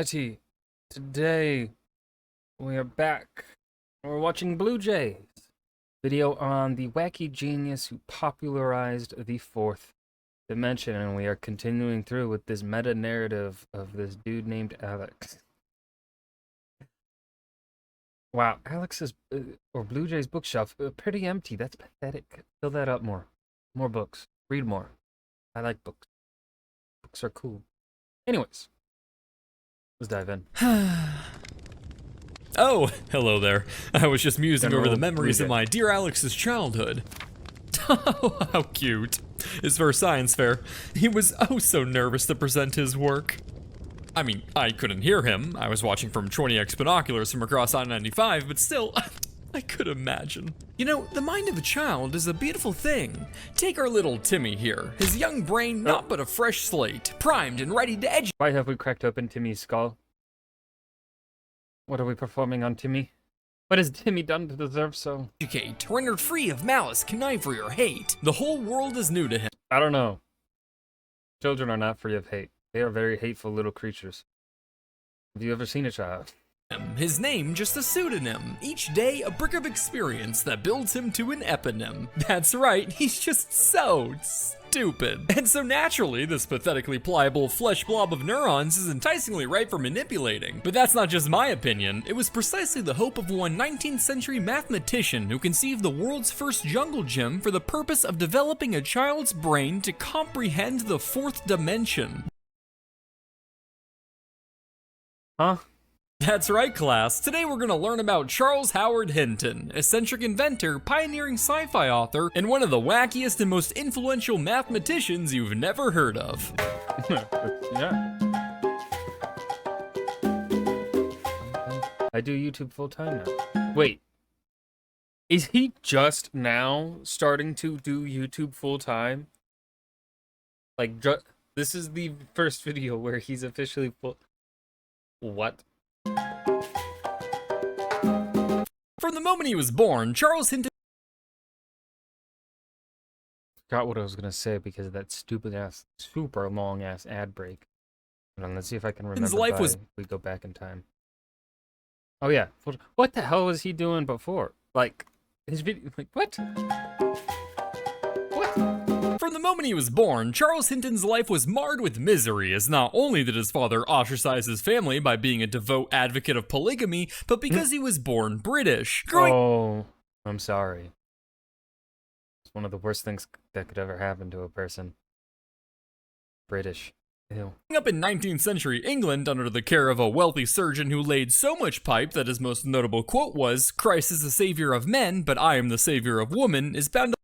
Alrighty, today we are back. We're watching Blue Jays video on the wacky genius who popularized the fourth dimension, and we are continuing through with this meta narrative of this dude named Alex. Wow, Alex's or Blue Jay's bookshelf pretty empty. That's pathetic. Fill that up more. More books. Read more. I like books. Books are cool. Anyways, let's dive in. Oh, hello there. I was just musing General over the memories of Blue Jay. my dear Alex's childhood. Oh, how cute. His first science fair. He was oh so nervous to present his work. I mean, I couldn't hear him. I was watching from 20x binoculars from across I-95, but still, I could imagine. You know, the mind of a child is a beautiful thing. Take our little Timmy here. His young brain not but a fresh slate, primed and ready to educate. Why have we cracked open Timmy's skull? What are we performing on Timmy? What has Timmy done to deserve so? Rendered free of malice, connivery, or hate. The whole world is new to him. I don't know. Children are not free of hate. They are very hateful little creatures. Have you ever seen a child? His name just a pseudonym. Each day a brick of experience that builds him to an eponym. That's right, he's just so stupid. And so naturally, this pathetically pliable flesh blob of neurons is enticingly ripe for manipulating. But that's not just my opinion. It was precisely the hope of one 19th century mathematician who conceived the world's first jungle gym for the purpose of developing a child's brain to comprehend the fourth dimension. Huh? That's right, class. Today we're gonna learn about Charles Howard Hinton, eccentric inventor, pioneering sci-fi author, and one of the wackiest and most influential mathematicians you've never heard of. Yeah. I do YouTube full time now. Wait. Is he just now starting to do YouTube full time? Like, this is the first video where he's officially full. What? From the moment he was born, Charles Hinton Forgot what I was gonna say because of that stupid ass, super long ass ad break. Hold on, let's see if I can remember. His life was- if we go back in time. Oh yeah, what the hell was he doing before? Like his video, like what? From the moment he was born, Charles Hinton's life was marred with misery, as not only did his father ostracize his family by being a devout advocate of polygamy, but because he was born British. Oh, I'm sorry. It's one of the worst things that could ever happen to a person. British. Ew. Growing up in 19th century England under the care of a wealthy surgeon who laid so much pipe that his most notable quote was, "Christ is the savior of men, but I am the savior of woman," is bound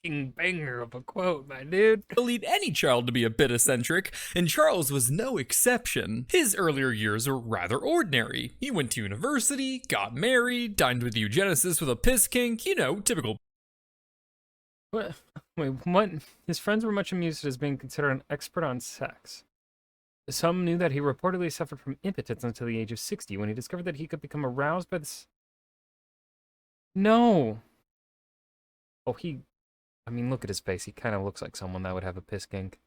Banger of a quote, my dude. to lead any child to be a bit eccentric, and Charles was no exception. His earlier years were rather ordinary. He went to university, got married, dined with eugenicists with a piss kink, you know, typical. What? Wait, what? His friends were much amused at his being considered an expert on sex. Some knew that he reportedly suffered from impotence until the age of 60, when he discovered that he could become aroused by this. No. Oh, I mean, look at his face. He kind of looks like someone that would have a piss kink.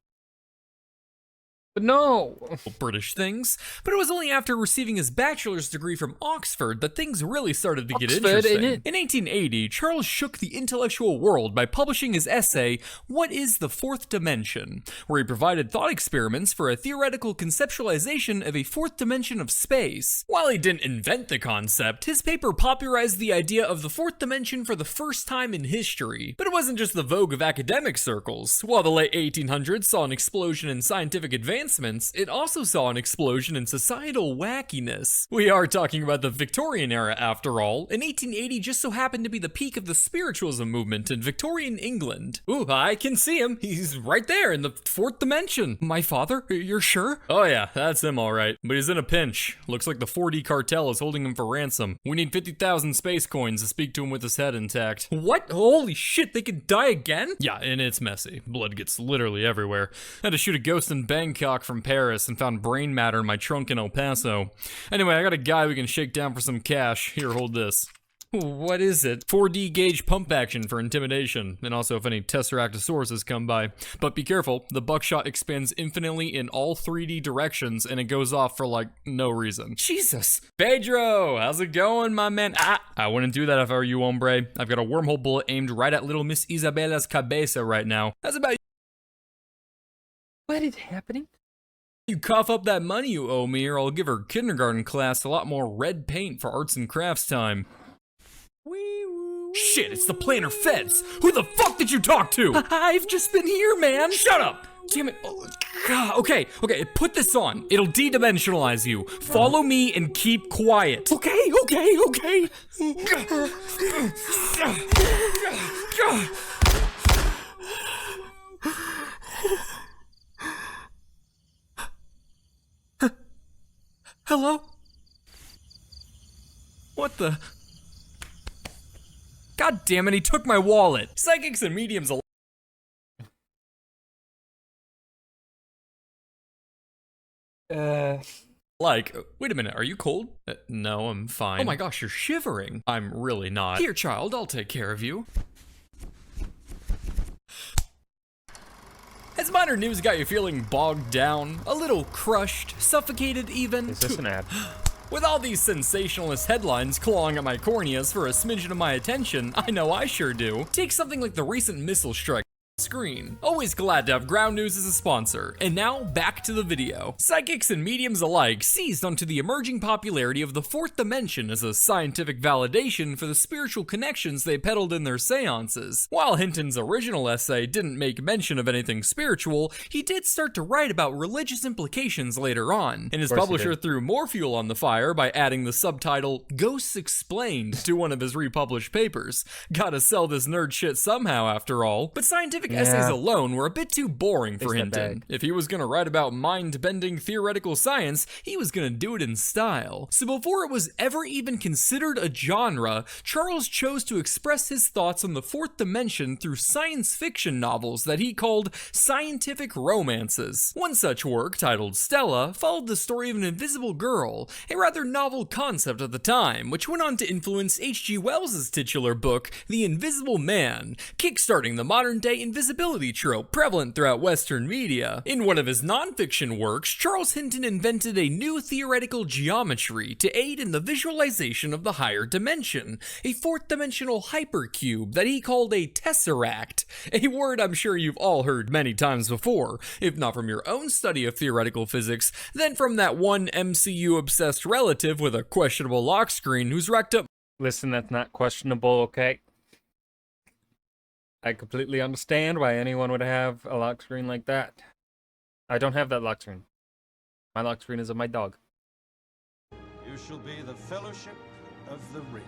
But no! British things, but it was only after receiving his bachelor's degree from Oxford that things really started to get Oxford, interesting. ain't it? In 1880, Charles shook the intellectual world by publishing his essay, "What is the Fourth Dimension?", where he provided thought experiments for a theoretical conceptualization of a fourth dimension of space. While he didn't invent the concept, his paper popularized the idea of the fourth dimension for the first time in history. But it wasn't just the vogue of academic circles. While the late 1800s saw an explosion in scientific advancements, it also saw an explosion in societal wackiness. We are talking about the Victorian era after all, and 1880 just so happened to be the peak of the spiritualism movement in Victorian England. Ooh, I can see him. He's right there in the fourth dimension. My father? You're sure? Oh yeah, that's him alright. But he's in a pinch. Looks like the 4D cartel is holding him for ransom. We need 50,000 space coins to speak to him with his head intact. What? Holy shit, they could die again? Yeah, and it's messy. Blood gets literally everywhere. I had to shoot a ghost in Bangkok from Paris and found brain matter in my trunk in El Paso. Anyway, I got a guy we can shake down for some cash. Here, hold this. What is it? 4D gauge pump action for intimidation, and also if any Tesseractosaurus come by. But be careful, the buckshot expands infinitely in all 3D directions, and it goes off for like no reason. Jesus! Pedro, how's it going, my man? I wouldn't do that if I were you, hombre. I've got a wormhole bullet aimed right at little Miss Isabella's cabeza right now. How's about What is happening? you cough up that money you owe me, or I'll give her kindergarten class a lot more red paint for arts and crafts time. Shit, it's the planner feds. Who the fuck did you talk to? I've just been here, man. Shut up. Damn it. Oh, God. Okay, put this on. It'll de-dimensionalize you. Follow me and keep quiet. Okay. Hello? What the? God damn it, he took my wallet. Psychics and mediums Like, wait a minute, are you cold? No, I'm fine. Oh my gosh, you're shivering. I'm really not. Here, child, I'll take care of you. Has minor news got you feeling bogged down? A little crushed? Suffocated even? Is this an ad? With all these sensationalist headlines clawing at my corneas for a smidgen of my attention, I know I sure do. Take something like the recent missile strike screen. Always glad to have Ground News as a sponsor. And now, back to the video. Psychics and mediums alike seized onto the emerging popularity of the fourth dimension as a scientific validation for the spiritual connections they peddled in their seances. While Hinton's original essay didn't make mention of anything spiritual, he did start to write about religious implications later on, and his publisher threw more fuel on the fire by adding the subtitle, Ghosts Explained, to one of his republished papers. Gotta sell this nerd shit somehow, after all. But scientific essays alone were a bit too boring for Hinton. If he was gonna write about mind-bending theoretical science, he was gonna do it in style. So before it was ever even considered a genre, Charles chose to express his thoughts on the fourth dimension through science fiction novels that he called scientific romances. One such work, titled Stella, followed the story of an invisible girl, a rather novel concept at the time, which went on to influence H.G. Wells' titular book, The Invisible Man, kickstarting the modern-day invisibility trope prevalent throughout Western media. In one of his nonfiction works, Charles Hinton invented a new theoretical geometry to aid in the visualization of the higher dimension, a fourth-dimensional hypercube that he called a tesseract, a word I'm sure you've all heard many times before, if not from your own study of theoretical physics, then from that one MCU-obsessed relative with a questionable lock screen who's racked up. Listen, that's not questionable, okay? I completely understand why anyone would have a lock screen like that. I don't have that lock screen. My lock screen is of my dog. You shall be the fellowship of the ring.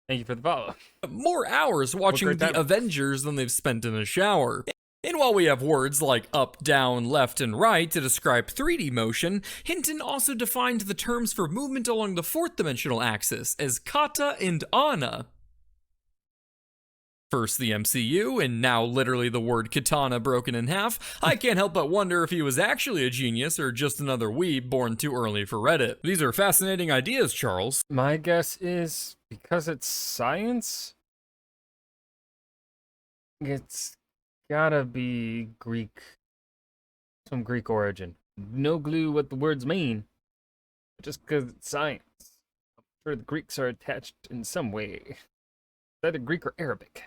Thank you for the follow. More hours watching the Avengers than they've spent in a shower. And while we have words like up, down, left, and right to describe 3D motion, Hinton also defined the terms for movement along the fourth dimensional axis as kata and ana. First the MCU, and now literally the word katana broken in half. I can't help but wonder if he was actually a genius or just another weeb born too early for Reddit. These are fascinating ideas, Charles. My guess is, because it's science, it's gotta be Greek. Some Greek origin. No clue what the words mean, just because it's science. I'm sure the Greeks are attached in some way. Either Greek or Arabic.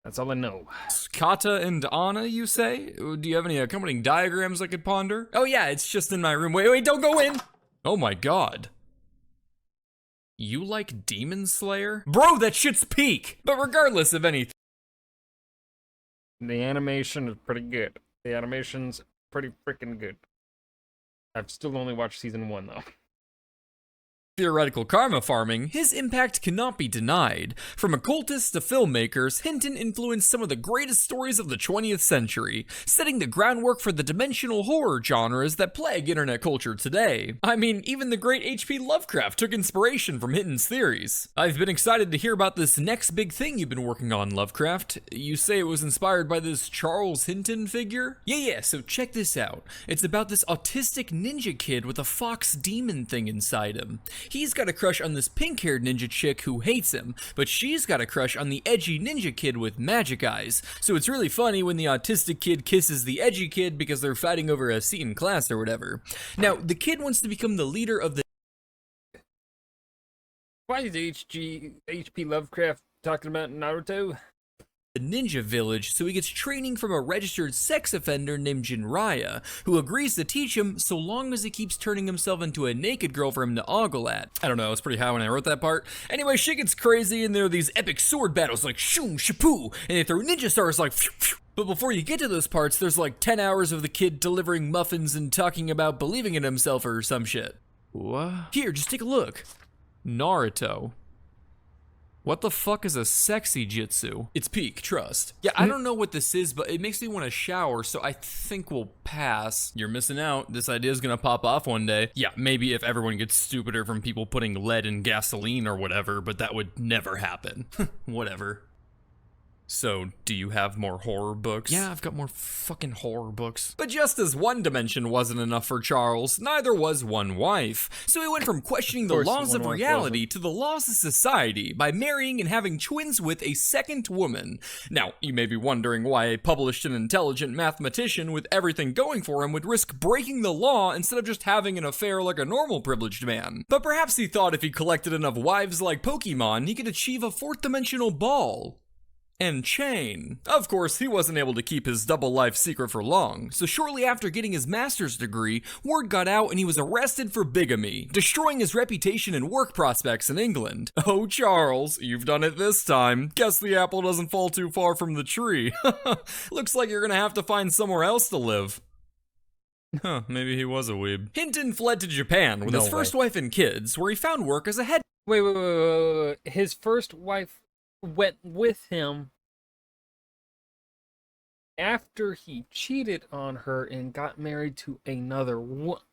That's all I know. Kata and Ana, you say? Do you have any accompanying diagrams I could ponder? Oh yeah, it's just in my room. Wait, don't go in! Oh my god. You like Demon Slayer? Bro, that shit's peak! But regardless of anything. The animation is pretty good. The animation's pretty freaking good. I've still only watched season 1 though. Theoretical karma farming, his impact cannot be denied. From occultists to filmmakers, Hinton influenced some of the greatest stories of the 20th century, setting the groundwork for the dimensional horror genres that plague internet culture today. I mean, even the great H.P. Lovecraft took inspiration from Hinton's theories. I've been excited to hear about this next big thing you've been working on, Lovecraft. You say it was inspired by this Charles Hinton figure? Yeah, so check this out. It's about this autistic ninja kid with a fox demon thing inside him. He's got a crush on this pink-haired ninja chick who hates him, but she's got a crush on the edgy ninja kid with magic eyes. So it's really funny when the autistic kid kisses the edgy kid because they're fighting over a seat in class or whatever. Now, the kid wants to become the leader of the... Why is H.P. Lovecraft talking about Naruto? ninja village, so he gets training from a registered sex offender named Jinraya, who agrees to teach him so long as he keeps turning himself into a naked girl for him to ogle at. I don't know, it's pretty high when I wrote that part. Anyway, shit gets crazy and there are these epic sword battles like shoom shapoo, and they throw ninja stars like phew, phew. But before you get to those parts, there's like 10 hours of the kid delivering muffins and talking about believing in himself or some shit. What? Here, just take a look. Naruto. What the fuck is a sexy jitsu? It's peak, trust. Yeah, I don't know what this is, but it makes me want to shower, so I think we'll pass. You're missing out. This idea is gonna pop off one day. Yeah, maybe if everyone gets stupider from people putting lead in gasoline or whatever, but that would never happen. Whatever. So, do you have more horror books? Yeah, I've got more fucking horror books. But just as one dimension wasn't enough for Charles, neither was one wife. So he went from questioning the laws of reality to the laws of society by marrying and having twins with a second woman. Now, you may be wondering why a published and intelligent mathematician with everything going for him would risk breaking the law instead of just having an affair like a normal privileged man. But perhaps he thought if he collected enough wives like Pokemon, he could achieve a fourth-dimensional ball. And chain. Of course, he wasn't able to keep his double life secret for long, so shortly after getting his master's degree, word got out and he was arrested for bigamy, destroying his reputation and work prospects in England. Oh, Charles, you've done it this time. Guess the apple doesn't fall too far from the tree. Looks like you're gonna have to find somewhere else to live. Huh, maybe he was a weeb. Hinton fled to Japan with his first wife and kids, where he found work as a head. Wait. His first wife went with him after he cheated on her and got married to another woman.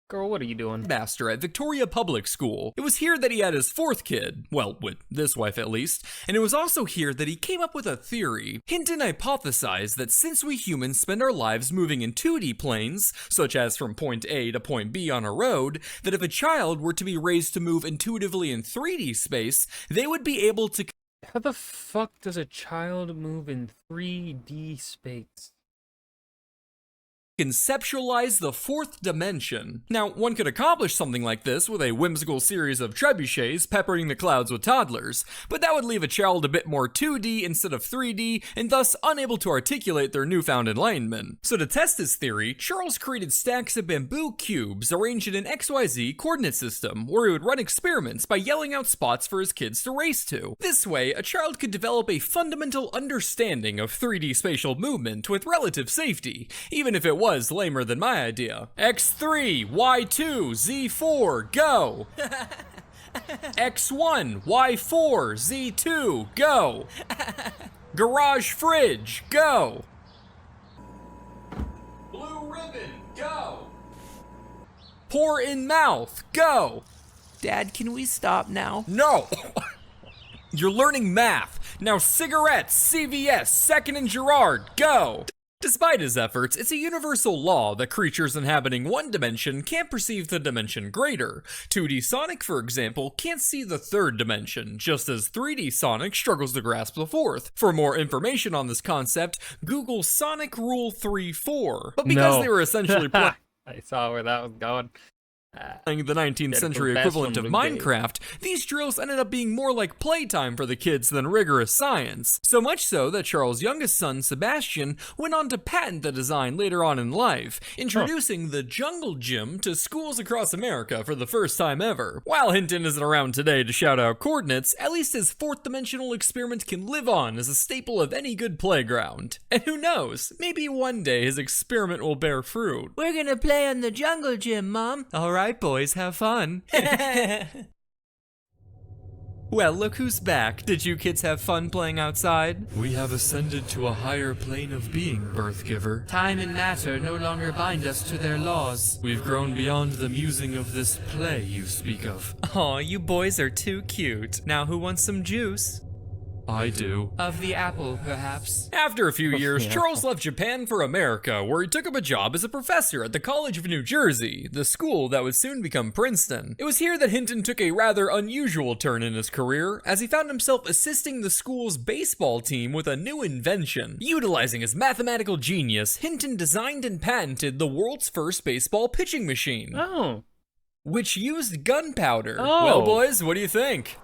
Girl, what are you doing? Master at Victoria Public School. It was here that he had his fourth kid, well, with this wife at least, and it was also here that he came up with a theory. Hinton hypothesized that since we humans spend our lives moving in 2D planes, such as from point A to point B on a road, that if a child were to be raised to move intuitively in 3D space, they would be able to... How the fuck does a child move in 3D space? Conceptualize the fourth dimension. Now, one could accomplish something like this with a whimsical series of trebuchets peppering the clouds with toddlers, but that would leave a child a bit more 2D instead of 3D, and thus unable to articulate their newfound enlightenment. So to test his theory, Charles created stacks of bamboo cubes arranged in an XYZ coordinate system, where he would run experiments by yelling out spots for his kids to race to. This way, a child could develop a fundamental understanding of 3D spatial movement with relative safety, even if it was lamer than my idea. X3, Y2, Z4, go! X1, Y4, Z2, go! Garage fridge, go! Blue ribbon, go! Pour in mouth, go! Dad, can we stop now? No! You're learning math. Now cigarettes, CVS, Second and Girard, go! Despite his efforts, it's a universal law that creatures inhabiting one dimension can't perceive the dimension greater. 2D Sonic, for example, can't see the third dimension, just as 3D Sonic struggles to grasp the fourth. For more information on this concept, Google Sonic Rule 3-4. But because they were essentially I saw where that was going. playing the 19th century equivalent of Minecraft, these drills ended up being more like playtime for the kids than rigorous science. So much so that Charles' youngest son, Sebastian, went on to patent the design later on in life, introducing the Jungle Gym to schools across America for the first time ever. While Hinton isn't around today to shout out coordinates, at least his fourth dimensional experiment can live on as a staple of any good playground. And who knows, maybe one day his experiment will bear fruit. We're gonna play on the Jungle Gym, Mom. Alright boys, have fun. Well, look who's back. Did you kids have fun playing outside? We have ascended to a higher plane of being, Birthgiver. Time and matter no longer bind us to their laws. We've grown beyond the musing of this play you speak of. Aw, you boys are too cute. Now who wants some juice? I do. Of the apple, perhaps. After a few years, Yeah. Charles left Japan for America, where he took up a job as a professor at the College of New Jersey, the school that would soon become Princeton. It was here that Hinton took a rather unusual turn in his career, as he found himself assisting the school's baseball team with a new invention. Utilizing his mathematical genius, Hinton designed and patented the world's first baseball pitching machine, Oh. which used gunpowder. Oh. Well, boys, what do you think?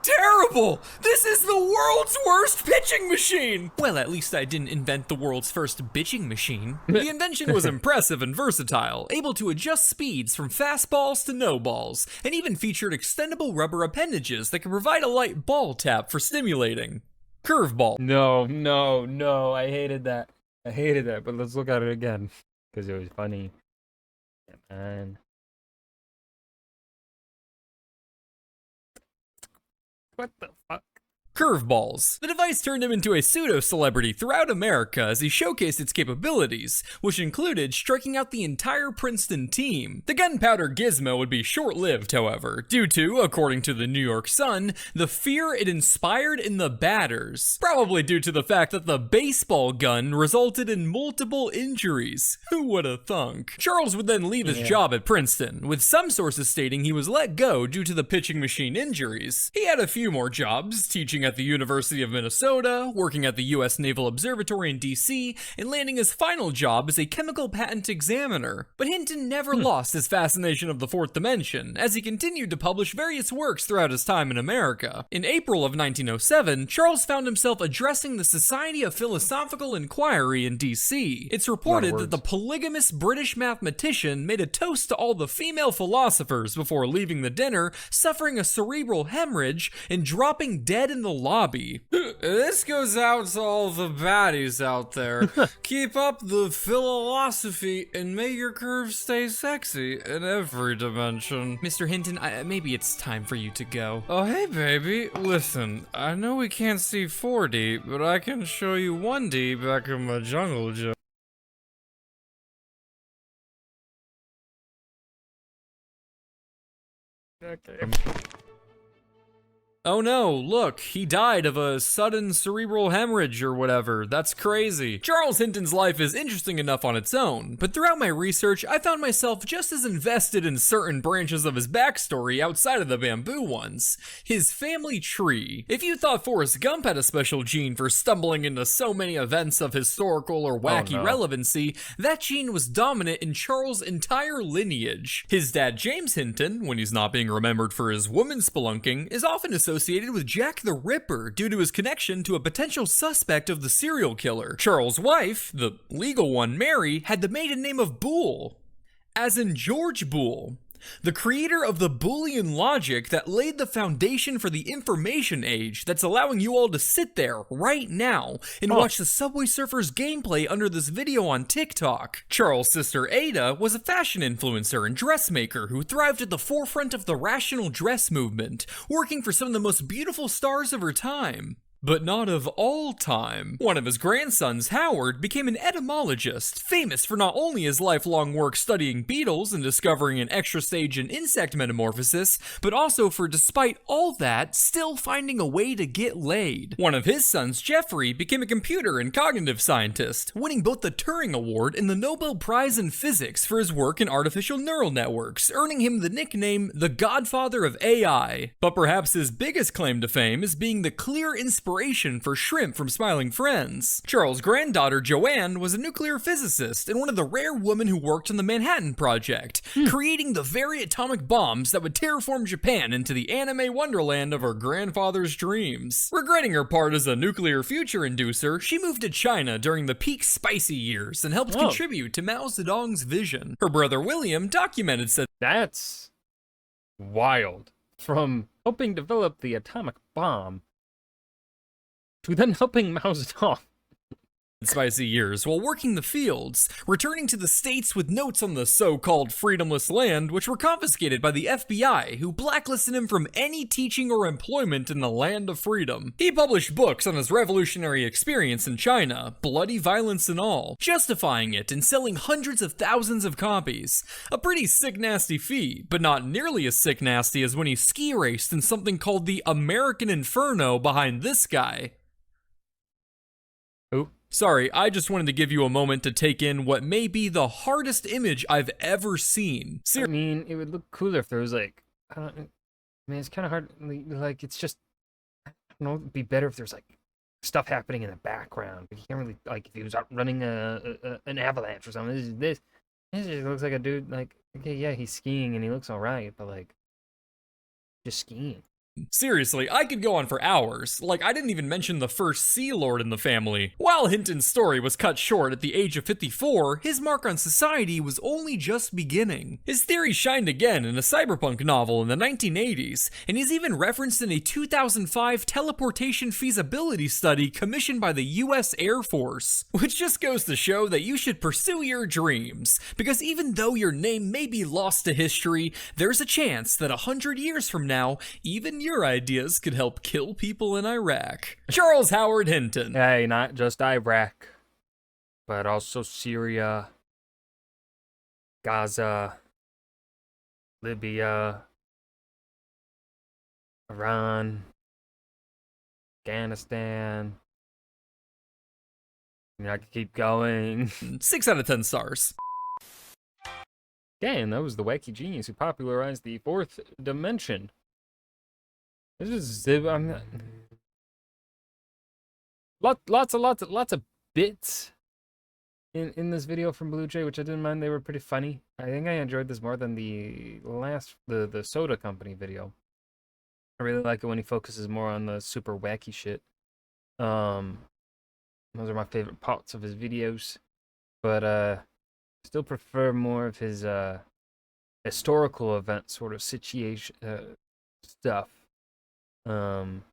Terrible! This is the world's worst pitching machine! Well, at least I didn't invent the world's first bitching machine. The invention was impressive and versatile, able to adjust speeds from fastballs to no balls, and even featured extendable rubber appendages that could provide a light ball tap for stimulating. Curveball. No, I hated that. But let's look at it again, because it was funny. Yeah, man. What the fuck? Curveballs. The device turned him into a pseudo-celebrity throughout America as he showcased its capabilities, which included striking out the entire Princeton team. The gunpowder gizmo would be short-lived, however, due to, according to the New York Sun, the fear it inspired in the batters. Probably due to the fact that the baseball gun resulted in multiple injuries. Who would have thunk? Charles would then leave his job at Princeton, with some sources stating he was let go due to the pitching machine injuries. He had a few more jobs, teaching at the University of Minnesota, working at the U.S. Naval Observatory in D.C., and landing his final job as a chemical patent examiner. But Hinton never lost his fascination of the fourth dimension, as he continued to publish various works throughout his time in America. In April of 1907, Charles found himself addressing the Society of Philosophical Inquiry in D.C. It's reported that the polygamous British mathematician made a toast to all the female philosophers before leaving the dinner, suffering a cerebral hemorrhage, and dropping dead in the lobby. This goes out to all the baddies out there. Keep up the philosophy and may your curves stay sexy in every dimension. Mr. Hinton, maybe it's time for you to go. Oh, hey, baby. Listen, I know we can't see 4D, but I can show you 1D back in my jungle gym. Okay. Oh no, look, he died of a sudden cerebral hemorrhage or whatever. That's crazy. Charles Hinton's life is interesting enough on its own, but throughout my research, I found myself just as invested in certain branches of his backstory outside of the bamboo ones. His family tree. If you thought Forrest Gump had a special gene for stumbling into so many events of historical or wacky relevancy, that gene was dominant in Charles' entire lineage. His dad, James Hinton, when he's not being remembered for his woman spelunking, is often associated with Jack the Ripper due to his connection to a potential suspect of the serial killer. Charles' wife, the legal one, Mary, had the maiden name of Boole, as in George Boole, the creator of the Boolean logic that laid the foundation for the information age that's allowing you all to sit there right now and watch the Subway Surfers gameplay under this video on TikTok. Charles' sister Ada was a fashion influencer and dressmaker who thrived at the forefront of the rational dress movement, working for some of the most beautiful stars of her time. But not of all time. One of his grandsons, Howard, became an etymologist, famous for not only his lifelong work studying beetles and discovering an extra stage in insect metamorphosis, but also for, despite all that, still finding a way to get laid. One of his sons, Jeffrey, became a computer and cognitive scientist, winning both the Turing Award and the Nobel Prize in Physics for his work in artificial neural networks, earning him the nickname the Godfather of AI. But perhaps his biggest claim to fame is being the clear inspiration for Shrimp from Smiling Friends. Charles' granddaughter Joanne was a nuclear physicist and one of the rare women who worked on the Manhattan Project, creating the very atomic bombs that would terraform Japan into the anime wonderland of her grandfather's dreams. Regretting her part as a nuclear future inducer, she moved to China during the peak spicy years and helped contribute to Mao Zedong's vision. Her brother William documented said, That's wild. From helping develop the atomic bomb to then helping Mao Zedong. spicy years while working the fields, returning to the States with notes on the so-called freedomless land, which were confiscated by the FBI, who blacklisted him from any teaching or employment in the land of freedom. He published books on his revolutionary experience in China, bloody violence and all, justifying it and selling hundreds of thousands of copies. A pretty sick nasty feat, but not nearly as sick nasty as when he ski raced in something called the American Inferno behind this guy. Who? Sorry, I just wanted to give you a moment to take in what may be the hardest image I've ever seen. I mean, it would look cooler if there was like, I mean, it's kind of hard. Like, it's just, I don't know. It'd be better if there's like stuff happening in the background. But you can't really like if he was out running an avalanche or something. This just looks like a dude. Like, okay, yeah, he's skiing and he looks all right, but like, just skiing. Seriously, I could go on for hours. Like, I didn't even mention the first Sea Lord in the family. While Hinton's story was cut short at the age of 54, his mark on society was only just beginning. His theory shined again in a cyberpunk novel in the 1980s, and he's even referenced in a 2005 teleportation feasibility study commissioned by the US Air Force. Which just goes to show that you should pursue your dreams, because even though your name may be lost to history, there's a chance that 100 years from now, even your ideas could help kill people in Iraq. Charles Howard Hinton. Hey, not just Iraq, but also Syria, Gaza, Libya, Iran, Afghanistan. I mean, I could keep going. 6 out of 10 stars. Damn, that was the wacky genius who popularized the fourth dimension. This is lots of bits in this video from Blue Jay, which I didn't mind. They were pretty funny. I think I enjoyed this more than the soda company video. I really like it when he focuses more on the super wacky shit. Those are my favorite parts of his videos, but still prefer more of his historical event sort of situation stuff. And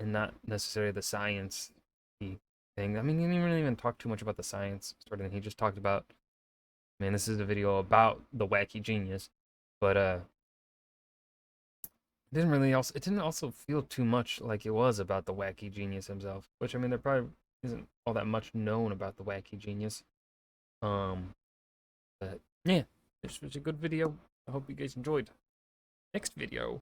not necessarily the science thing. I mean, he didn't really even talk too much about the science sort of thing. He just talked about, man, this is a video about the wacky genius, but it didn't also feel too much like it was about the wacky genius himself. Which, I mean, there probably isn't all that much known about the wacky genius. But yeah, this was a good video. I hope you guys enjoyed. Next video.